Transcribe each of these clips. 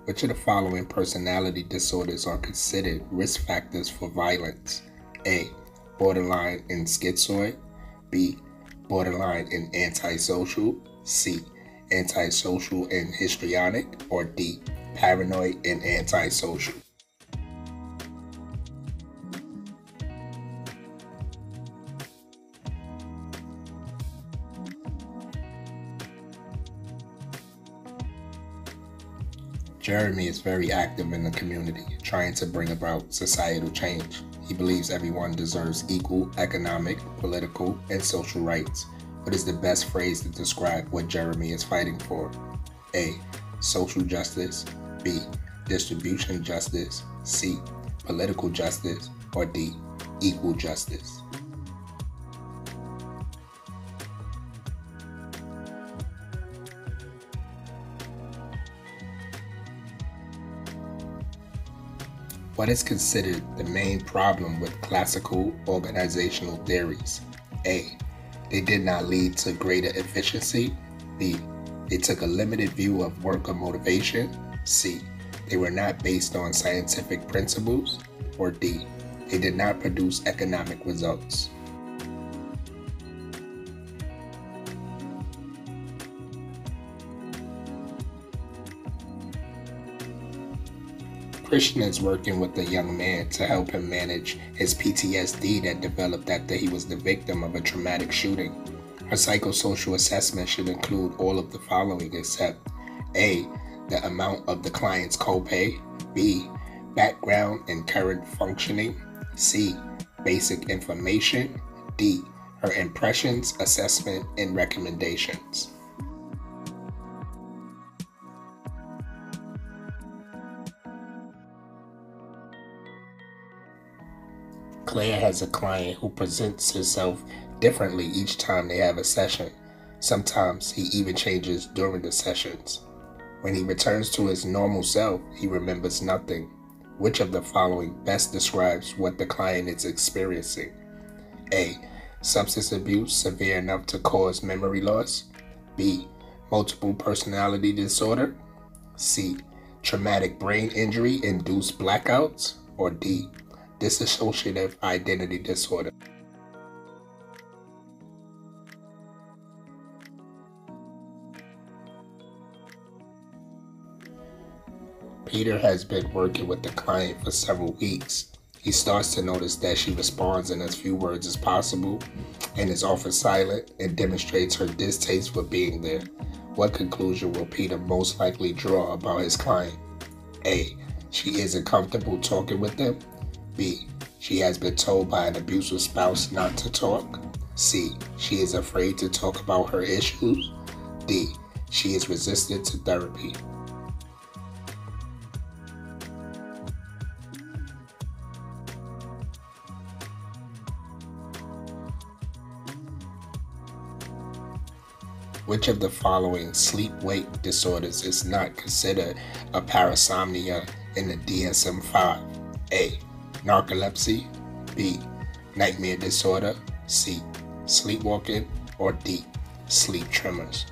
Which of the following personality disorders are considered risk factors for violence? A. Borderline and schizoid. B. Borderline and antisocial. C. Antisocial and histrionic. Or D. Paranoid and antisocial. Jeremy is very active in the community, trying to bring about societal change. He believes everyone deserves equal economic, political, and social rights. What is the best phrase to describe what Jeremy is fighting for? A. Social justice. B. Distribution justice. C. Political justice. Or D. Equal justice. What is considered the main problem with classical organizational theories? A. They did not lead to greater efficiency. B. They took a limited view of worker motivation. C. They were not based on scientific principles. Or D. They did not produce economic results. Christian is working with a young man to help him manage his PTSD that developed after he was the victim of a traumatic shooting. Her psychosocial assessment should include all of the following except A. The amount of the client's copay. B. Background and current functioning. C. Basic information. D. Her impressions, assessment, and recommendations. Claire has a client who presents himself differently each time they have a session. Sometimes he even changes during the sessions. When he returns to his normal self, he remembers nothing. Which of the following best describes what the client is experiencing? A. Substance abuse severe enough to cause memory loss. B. Multiple personality disorder. C. Traumatic brain injury induced blackouts. Or D. Dissociative identity disorder. Peter has been working with the client for several weeks. He starts to notice that she responds in as few words as possible and is often silent and demonstrates her distaste for being there. What conclusion will Peter most likely draw about his client? A. She isn't comfortable talking with them. B. She has been told by an abusive spouse not to talk. C. She is afraid to talk about her issues. D. She is resistant to therapy. Which of the following sleep-wake disorders is not considered a parasomnia in the DSM-5? A. Narcolepsy. B. Nightmare disorder. C. Sleepwalking. Or D. Sleep tremors.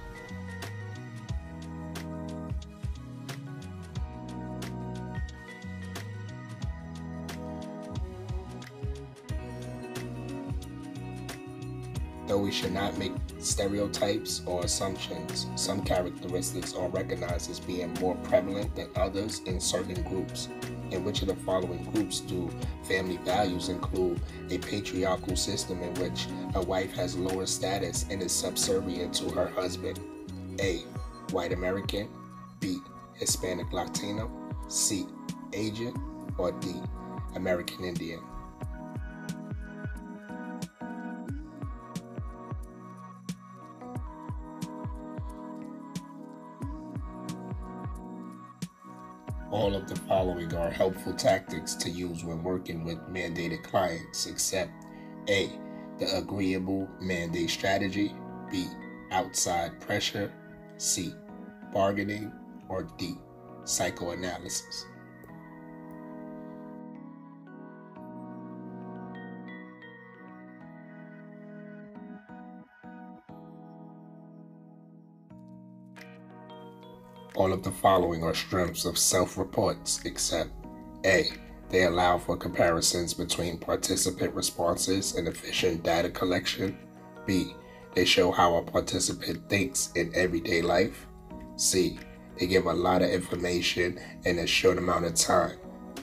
Though we should not make stereotypes or assumptions, some characteristics are recognized as being more prevalent than others in certain groups. In which of the following groups do family values include a patriarchal system in which a wife has lower status and is subservient to her husband? A. White American. B. Hispanic Latino. C. Asian. Or D. American Indian. All of the following are helpful tactics to use when working with mandated clients, except A. The agreeable mandate strategy. B. Outside pressure. C. Bargaining. Or D. Psychoanalysis. All of the following are strengths of self-reports except A. They allow for comparisons between participant responses and efficient data collection. B. They show how a participant thinks in everyday life. C. They give a lot of information in a short amount of time.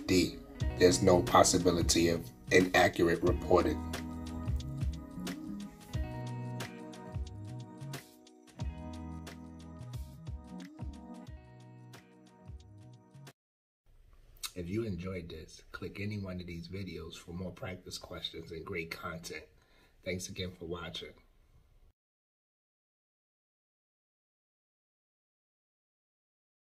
D. There's no possibility of inaccurate reporting. If you enjoyed this, click any one of these videos for more practice questions and great content. Thanks again for watching.